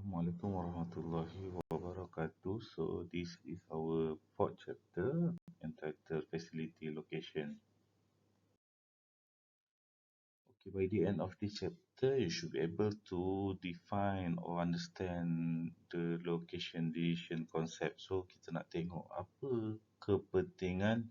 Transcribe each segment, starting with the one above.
Assalamualaikum warahmatullahi wabarakatuh. So this is our fourth chapter entitled Facility Location. Okay, by the end of this chapter, you should be able to define or understand the location decision concept. So kita nak tengok apa kepentingan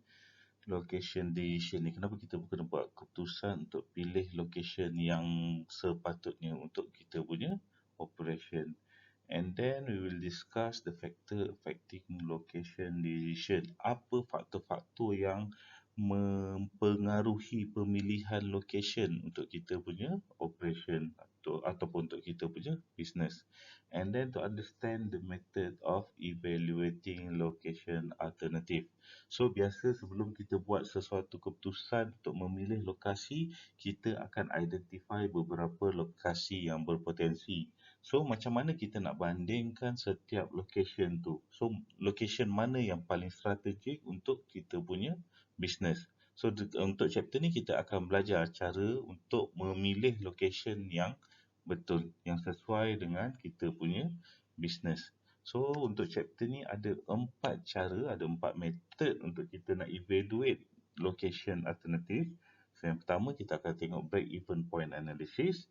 location decision ni. Kenapa kita kena buat keputusan untuk pilih location yang sepatutnya untuk kita punya operation. And then we will discuss the factor affecting location decision. Apa faktor-faktor yang mempengaruhi pemilihan location untuk kita punya operation ataupun untuk kita punya business. And then to understand the method of evaluating location alternative. So biasa sebelum kita buat sesuatu keputusan untuk memilih lokasi, kita akan identify beberapa lokasi yang berpotensi. So macam mana kita nak bandingkan setiap location tu? So location mana yang paling strategik untuk kita punya business? So untuk chapter ni kita akan belajar cara untuk memilih location yang betul, yang sesuai dengan kita punya business. So untuk chapter ni ada 4 cara, ada 4 method untuk kita nak evaluate location alternative. So yang pertama kita akan tengok break even point analysis.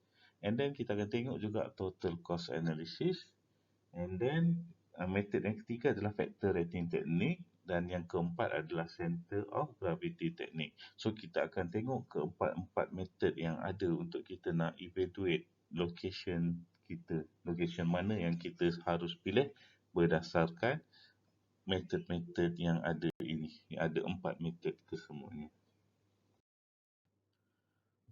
And then kita akan tengok juga total cost analysis. And then method yang ketiga adalah factor rating technique. Dan yang keempat adalah center of gravity technique. So kita akan tengok keempat-empat method yang ada untuk kita nak evaluate location kita. Location mana yang kita harus pilih berdasarkan method-method yang ada ini. Ada 4 method kesemuanya.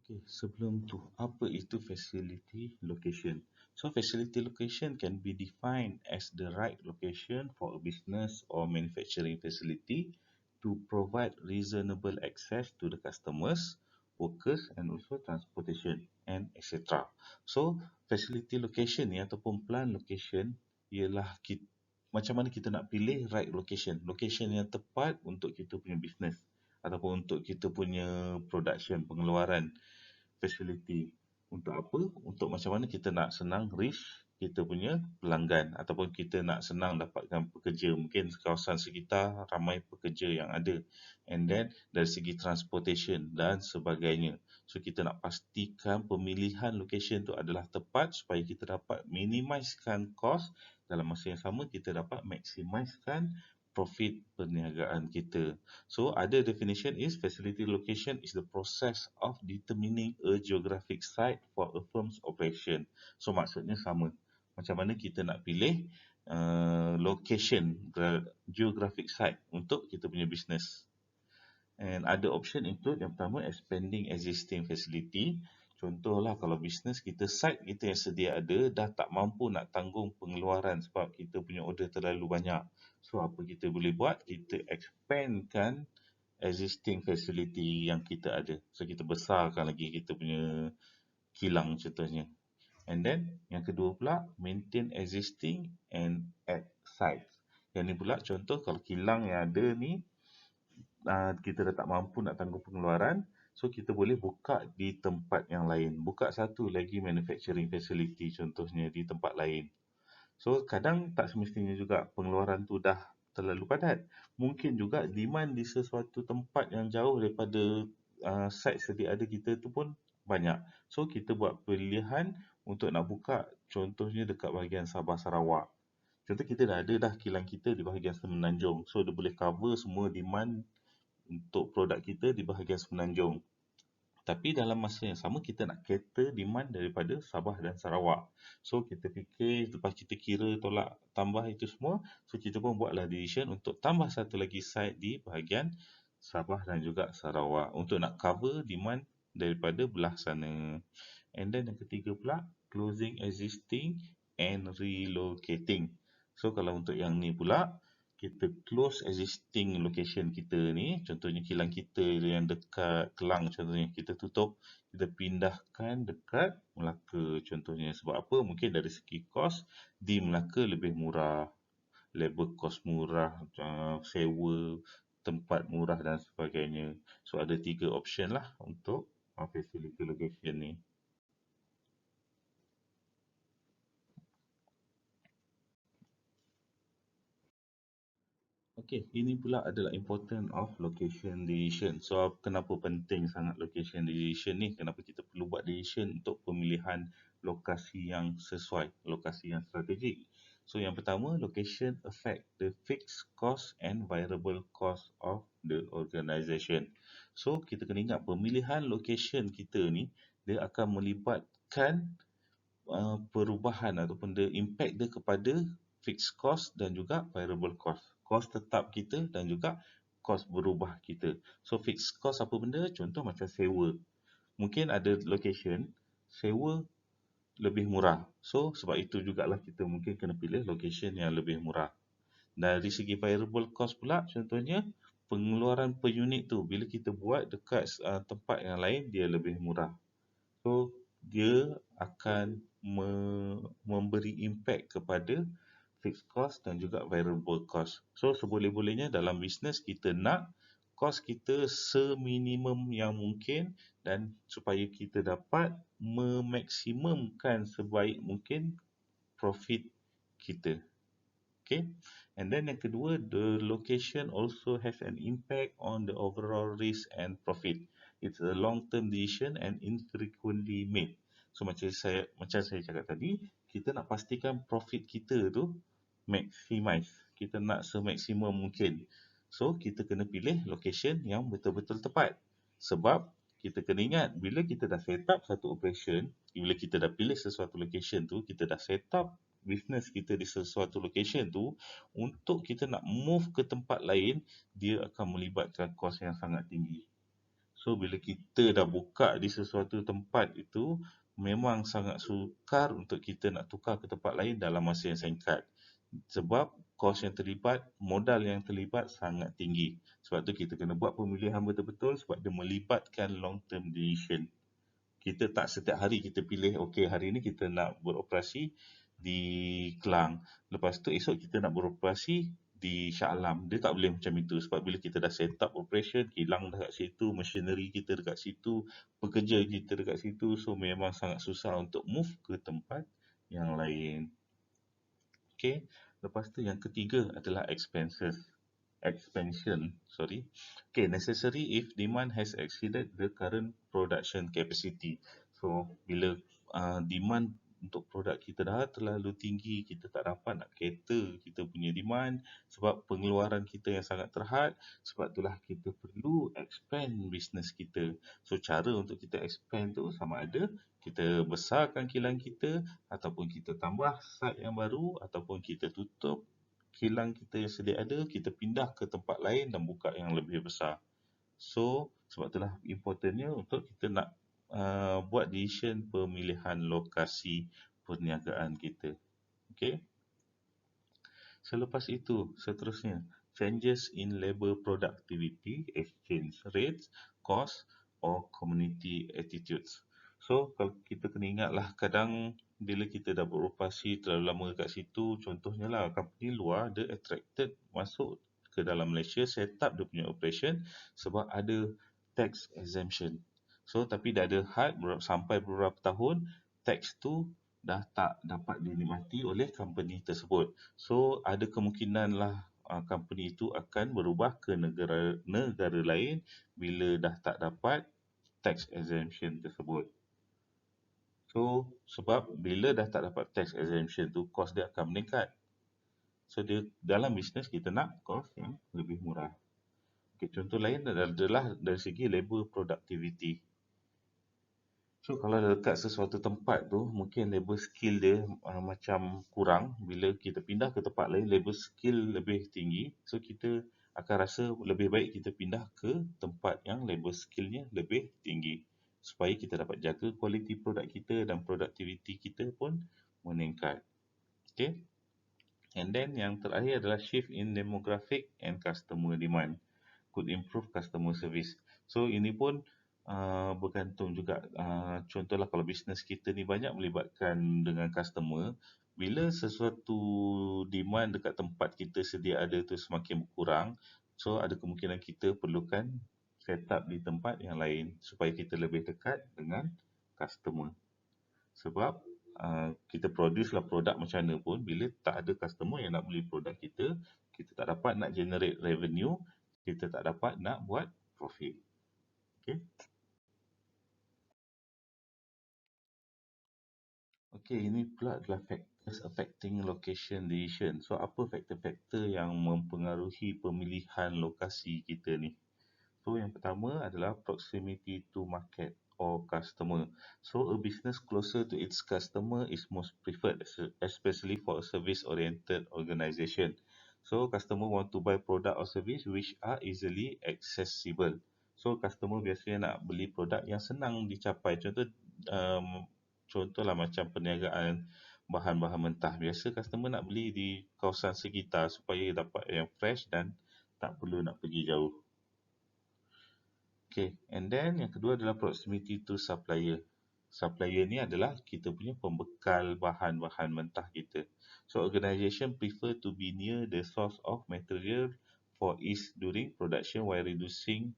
Okay, sebelum tu, apa itu facility location? So, facility location can be defined as the right location for a business or manufacturing facility to provide reasonable access to the customers, workers and also transportation and etc. So, facility location ni ataupun plan location ialah macam mana kita nak pilih right location. Location yang tepat untuk kita punya business ataupun untuk kita punya production, pengeluaran facility. Untuk apa? Untuk macam mana kita nak senang reach kita punya pelanggan ataupun kita nak senang dapatkan pekerja. Mungkin kawasan sekitar ramai pekerja yang ada. And then dari segi transportation dan sebagainya. So kita nak pastikan pemilihan location tu adalah tepat supaya kita dapat minimizekan cost. Dalam masa yang sama kita dapat maximizekan profit perniagaan kita. So, other definition is facility location is the process of determining a geographic site for a firm's operation. So, maksudnya sama. Macam mana kita nak pilih location, geographic site untuk kita punya business. And other option include yang pertama, expanding existing facility. Contohlah kalau bisnes kita, site kita yang sedia ada dah tak mampu nak tanggung pengeluaran sebab kita punya order terlalu banyak. So apa kita boleh buat? Kita expandkan existing facility yang kita ada. So kita besarkan lagi kita punya kilang contohnya. And then yang kedua pula, maintain existing and add sites. Yang ni pula contoh kalau kilang yang ada ni kita dah tak mampu nak tanggung pengeluaran, so kita boleh buka di tempat yang lain. Buka satu lagi manufacturing facility contohnya di tempat lain. So kadang tak semestinya juga pengeluaran tu dah terlalu padat. Mungkin juga demand di sesuatu tempat yang jauh daripada site sedia ada kita tu pun banyak. So kita buat pilihan untuk nak buka contohnya dekat bahagian Sabah Sarawak. Contoh kita dah ada dah kilang kita di bahagian Semenanjung. So dia boleh cover semua demand untuk produk kita di bahagian Semenanjung. Tapi dalam masa yang sama kita nak cater demand daripada Sabah dan Sarawak. So kita fikir, lepas kita kira tolak tambah itu semua, so kita pun buatlah decision untuk tambah satu lagi site di bahagian Sabah dan juga Sarawak untuk nak cover demand daripada belah sana. And then yang ketiga pula, closing existing and relocating. So kalau untuk yang ni pula, kita close existing location kita ni, contohnya kilang kita yang dekat Kelang contohnya, kita tutup, kita pindahkan dekat Melaka contohnya. Sebab apa? Mungkin dari segi kos di Melaka lebih murah, labor cost murah, sewa tempat murah dan sebagainya. So ada 3 option lah untuk facility location ni. Okey, ini pula adalah important of location decision. So, kenapa penting sangat location decision ni? Kenapa kita perlu buat decision untuk pemilihan lokasi yang sesuai, lokasi yang strategik? So, yang pertama, location affect the fixed cost and variable cost of the organisation. So, kita kena ingat pemilihan location kita ni, dia akan melibatkan perubahan ataupun the impact dia kepada fixed cost dan juga variable cost. Cost tetap kita dan juga cost berubah kita. So fixed cost apa benda? Contoh macam sewa. Mungkin ada location sewa lebih murah. So sebab itu jugalah kita mungkin kena pilih location yang lebih murah. Dari segi variable cost pula, contohnya pengeluaran per unit tu bila kita buat dekat tempat yang lain dia lebih murah. So dia akan memberi impact kepada fixed cost dan juga variable cost. So seboleh-bolehnya dalam bisnes kita nak cost kita seminimum yang mungkin dan supaya kita dapat memaksimumkan sebaik mungkin profit kita. Okay. And then yang kedua, the location also has an impact on the overall risk and profit. It's a long-term decision and infrequently made. So macam saya cakap tadi, kita nak pastikan profit kita tu maximize. Kita nak semaksimum mungkin. So kita kena pilih location yang betul-betul tepat. Sebab kita kena ingat bila kita dah set up satu operation, bila kita dah pilih sesuatu location tu, kita dah set up business kita di sesuatu location tu, untuk kita nak move ke tempat lain, dia akan melibatkan kos yang sangat tinggi. So bila kita dah buka di sesuatu tempat itu, memang sangat sukar untuk kita nak tukar ke tempat lain dalam masa yang singkat. Sebab kos yang terlibat, modal yang terlibat sangat tinggi. Sebab tu kita kena buat pemilihan betul-betul sebab dia melibatkan long term decision. Kita tak setiap hari kita pilih, okey hari ni kita nak beroperasi di Kelang. Lepas tu esok kita nak beroperasi di Shah Alam. Dia tak boleh macam itu sebab bila kita dah set up operation, kilang dekat situ, machinery kita dekat situ, pekerja kita dekat situ. So memang sangat susah untuk move ke tempat yang lain. Okay. Lepas tu yang ketiga adalah expenses. Expansion, sorry. Okay, necessary if demand has exceeded the current production capacity. So, bila demand untuk produk kita dah terlalu tinggi, kita tak dapat nak cater kita punya demand sebab pengeluaran kita yang sangat terhad, sebab itulah kita perlu expand business kita. So, cara untuk kita expand tu sama ada kita besarkan kilang kita ataupun kita tambah site yang baru ataupun kita tutup kilang kita yang sedia ada, kita pindah ke tempat lain dan buka yang lebih besar. So, sebab itulah importantnya untuk kita nak buat decision pemilihan lokasi perniagaan kita. Okay. Selepas itu, seterusnya, changes in labor productivity, exchange rates, cost or community attitudes. So, kalau kita kena ingatlah kadang bila kita dah beroperasi terlalu lama kat situ, contohnya lah company luar, dia attracted masuk ke dalam Malaysia, set up dia punya operation sebab ada tax exemption. So, tapi dah ada had sampai beberapa tahun, tax tu dah tak dapat dinikmati oleh company tersebut. So, ada kemungkinan lah company itu akan berubah ke negara lain bila dah tak dapat tax exemption tersebut. So, sebab bila dah tak dapat tax exemption tu, kos dia akan meningkat. So, dia dalam bisnes kita nak kos yang lebih murah. Okay, contoh lain adalah dari segi labor productivity. So, kalau dekat sesuatu tempat tu, mungkin labor skill dia macam kurang. Bila kita pindah ke tempat lain, labor skill lebih tinggi. So, kita akan rasa lebih baik kita pindah ke tempat yang labor skillnya lebih tinggi. Supaya kita dapat jaga kualiti produk kita dan productivity kita pun meningkat. Okay. And then yang terakhir adalah shift in demographic and customer demand. Could improve customer service. So ini pun bergantung juga. Contohlah kalau bisnes kita ni banyak melibatkan dengan customer, bila sesuatu demand dekat tempat kita sedia ada tu semakin berkurang, so ada kemungkinan kita perlukan set up di tempat yang lain supaya kita lebih dekat dengan customer. Sebab kita produce lah produk macam mana pun, bila tak ada customer yang nak beli produk kita, kita tak dapat nak generate revenue, kita tak dapat nak buat profit. Okay. Okay, ini pula adalah factors affecting location decision. So, apa faktor-faktor yang mempengaruhi pemilihan lokasi kita ni? So, yang pertama adalah proximity to market or customer. So, a business closer to its customer is most preferred, especially for a service-oriented organisation. So, customer want to buy product or service which are easily accessible. So, customer biasanya nak beli produk yang senang dicapai. Contohlah macam perniagaan bahan-bahan mentah. Biasa customer nak beli di kawasan sekitar supaya dapat yang fresh dan tak perlu nak pergi jauh. Okay, and then yang kedua adalah proximity to supplier. Supplier ni adalah kita punya pembekal bahan-bahan mentah kita. So, organisation prefer to be near the source of material for ease during production while reducing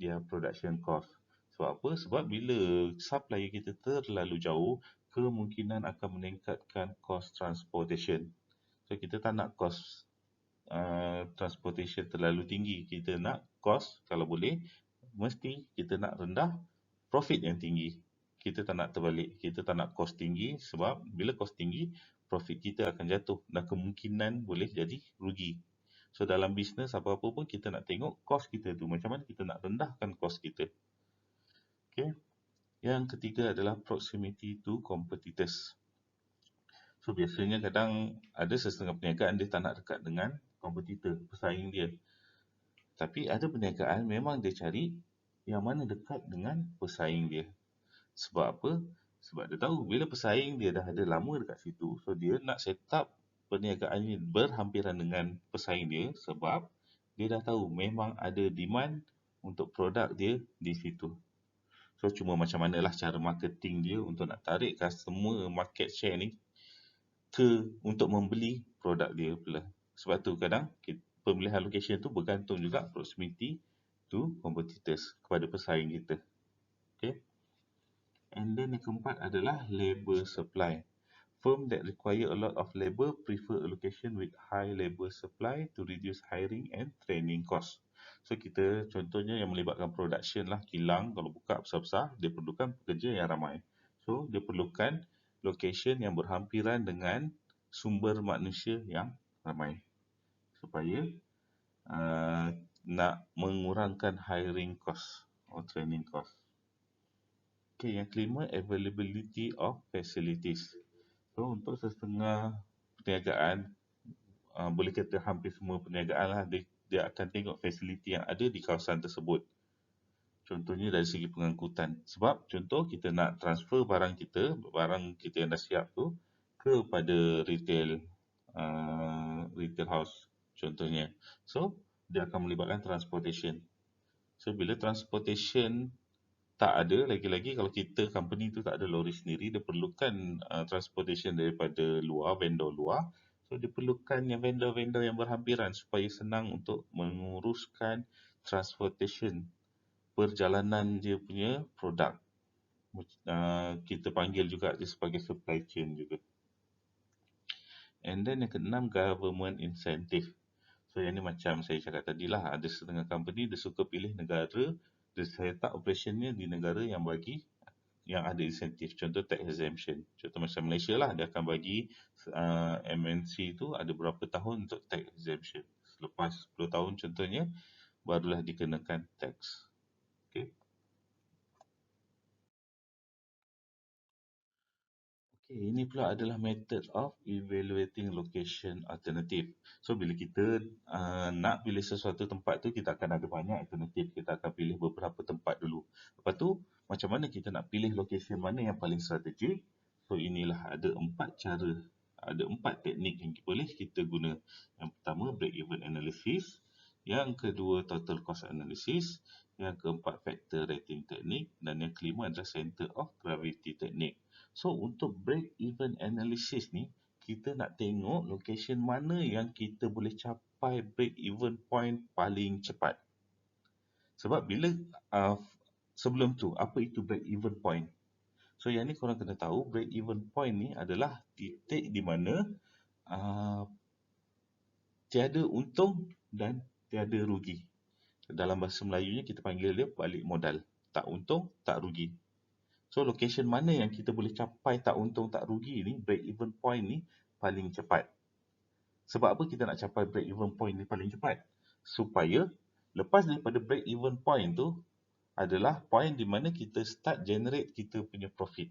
their production cost. Sebab apa? Sebab bila supplier kita terlalu jauh, kemungkinan akan meningkatkan cost transportation. So, kita tak nak cost transportation terlalu tinggi. Kita nak cost, kalau boleh, mesti kita nak rendah, profit yang tinggi. Kita tak nak terbalik. Kita tak nak cost tinggi sebab bila cost tinggi, profit kita akan jatuh dan kemungkinan boleh jadi rugi. So dalam bisnes apa-apa pun kita nak tengok cost kita tu. Macam mana kita nak rendahkan cost kita. Okay. Yang ketiga adalah proximity to competitors. So biasanya kadang ada sesetengah perniagaan dia tak nak dekat dengan kompetitor, pesaing dia. Tapi ada perniagaan memang dia cari yang mana dekat dengan pesaing dia. Sebab apa? Sebab dia tahu bila pesaing dia dah ada lama dekat situ, so dia nak set up perniagaan ini berhampiran dengan pesaing dia sebab dia dah tahu memang ada demand untuk produk dia di situ. So cuma macam manalah cara marketing dia untuk nak tarik customer market share ni untuk membeli produk dia pula. Sebab tu kadang pemilihan location tu bergantung juga proximity to competitors, kepada pesaing kita. Okay. And then yang keempat adalah labor supply. Firm that require a lot of labor prefer a location with high labor supply to reduce hiring and training cost. So kita contohnya yang melibatkan production lah, kilang kalau buka besar-besar, dia perlukan pekerja yang ramai. So dia perlukan location yang berhampiran dengan sumber manusia yang ramai supaya nak mengurangkan hiring cost or training cost. Okay, yang kelima, availability of facilities. So, untuk setengah perniagaan, boleh kata hampir semua perniagaan lah, dia akan tengok fasiliti yang ada di kawasan tersebut. Contohnya dari segi pengangkutan. Sebab, contoh kita nak transfer barang kita yang dah siap tu, kepada retail house contohnya. So, dia akan melibatkan transportation. So, bila transportation tak ada, lagi-lagi kalau kita company tu tak ada lori sendiri, dia perlukan transportation daripada luar, vendor luar. So dia perlukan yang vendor-vendor yang berhampiran supaya senang untuk menguruskan transportation perjalanan dia punya produk. Kita panggil juga dia sebagai supply chain juga. And then yang keenam, government incentive. So yang ni macam saya cakap tadi lah, ada setengah company dia suka pilih negara, dia set up operationnya di negara yang ada insentif. Contoh tax exemption. Contoh macam Malaysia lah, dia akan bagi MNC tu ada berapa tahun untuk tax exemption. Selepas 10 tahun contohnya, barulah dikenakan tax. Okay. Okay, ini pula adalah method of evaluating location alternative. So, bila kita nak pilih sesuatu tempat tu, kita akan ada banyak alternatif. Kita akan pilih beberapa tempat dulu. Lepas tu, macam mana kita nak pilih location mana yang paling strategik? So, inilah ada 4 cara. Ada 4 teknik yang boleh kita guna. Yang pertama, break-even analysis. Yang kedua, total cost analysis. Yang keempat, factor rating teknik. Dan yang kelima adalah center of gravity teknik. So, untuk break-even analysis ni, kita nak tengok location mana yang kita boleh capai break-even point paling cepat. Sebab bila sebelum tu, apa itu break-even point? So yang ni korang kena tahu, break even point ni adalah titik di mana uh, tiada untung dan tiada rugi. Dalam bahasa Melayunya kita panggil dia balik modal. Tak untung, tak rugi. So location mana yang kita boleh capai tak untung tak rugi ni, break even point ni paling cepat. Sebab apa kita nak capai break even point ni paling cepat? Supaya lepas daripada break even point tu adalah point di mana kita start generate kita punya profit.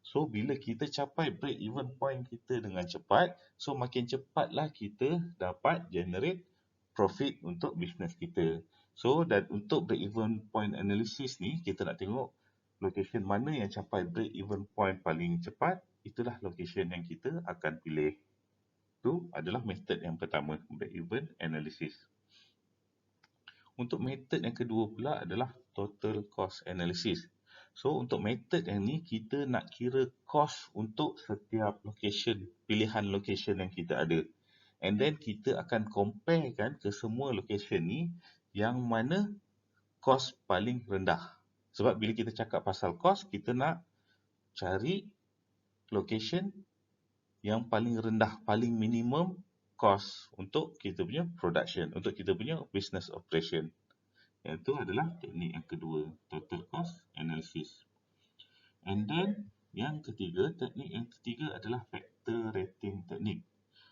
So bila kita capai break even point kita dengan cepat, so makin cepatlah kita dapat generate profit untuk bisnes kita. So dan untuk break even point analysis ni, kita nak tengok location mana yang capai break even point paling cepat, itulah location yang kita akan pilih. Itu adalah method yang pertama, break even analysis. Untuk method yang kedua pula adalah total cost analysis. So untuk method yang ni, kita nak kira cost untuk setiap location, pilihan location yang kita ada. And then kita akan comparekan ke semua location ni yang mana cost paling rendah. Sebab bila kita cakap pasal cost, kita nak cari location yang paling rendah, paling minimum cost untuk kita punya production, untuk kita punya business operation. Yang itu adalah teknik yang kedua, total cost analysis. And then yang ketiga, teknik yang ketiga adalah factor rating teknik.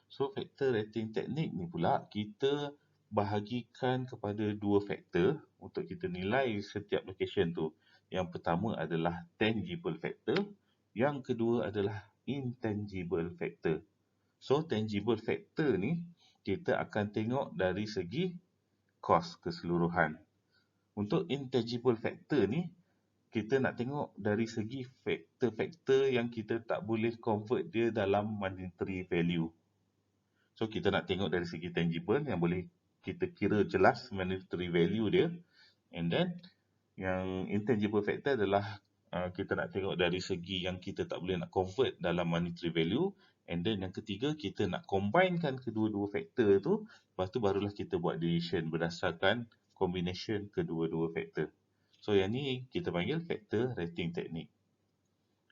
So factor rating teknik ni pula kita bahagikan kepada dua faktor untuk kita nilai setiap location tu. Yang pertama adalah tangible factor, yang kedua adalah intangible factor. So tangible factor ni kita akan tengok dari segi kos keseluruhan. Untuk intangible factor ni kita nak tengok dari segi faktor-faktor yang kita tak boleh convert dia dalam monetary value. So kita nak tengok dari segi tangible yang boleh kita kira jelas monetary value dia. And then yang intangible factor adalah kita nak tengok dari segi yang kita tak boleh nak convert dalam monetary value. And then yang ketiga, kita nak combinekan kedua-dua faktor tu, lepas tu barulah kita buat decision berdasarkan combination kedua-dua faktor. So yang ni kita panggil factor rating technique.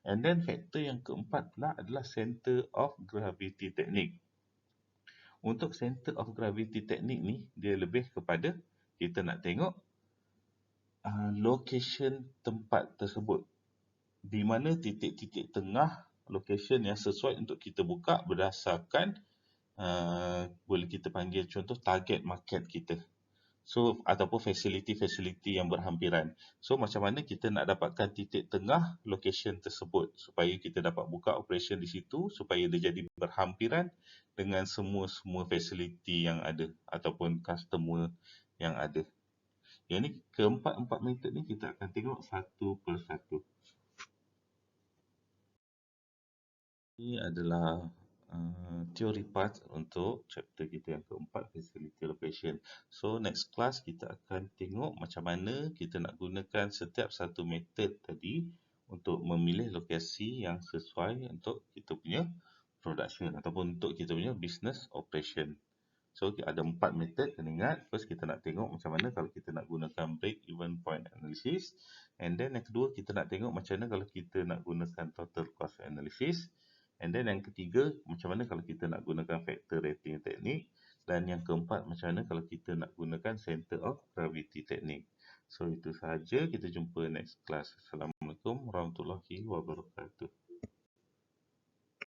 And then faktor yang keempat pula adalah center of gravity technique. Untuk center of gravity technique ni, dia lebih kepada kita nak tengok location tempat tersebut. Di mana titik-titik tengah location yang sesuai untuk kita buka berdasarkan boleh kita panggil contoh target market kita. So ataupun fasiliti-fasiliti yang berhampiran. So macam mana kita nak dapatkan titik tengah location tersebut supaya kita dapat buka operation di situ, supaya dia jadi berhampiran dengan semua fasiliti yang ada ataupun customer yang ada. Yang ni keempat-empat metod ni kita akan tengok satu persatu. Ini adalah teori part untuk chapter kita yang keempat, facility location. So next class kita akan tengok macam mana kita nak gunakan setiap satu metod tadi untuk memilih lokasi yang sesuai untuk kita punya production ataupun untuk kita punya business operation. So ada 4 method, kena ingat. First kita nak tengok macam mana kalau kita nak gunakan break even point analysis. And then yang kedua kita nak tengok macam mana kalau kita nak gunakan total cost analysis. And then yang ketiga macam mana kalau kita nak gunakan factor rating technique. Dan yang keempat macam mana kalau kita nak gunakan center of gravity technique. So itu sahaja, kita jumpa next class. Assalamualaikum warahmatullahi wabarakatuh.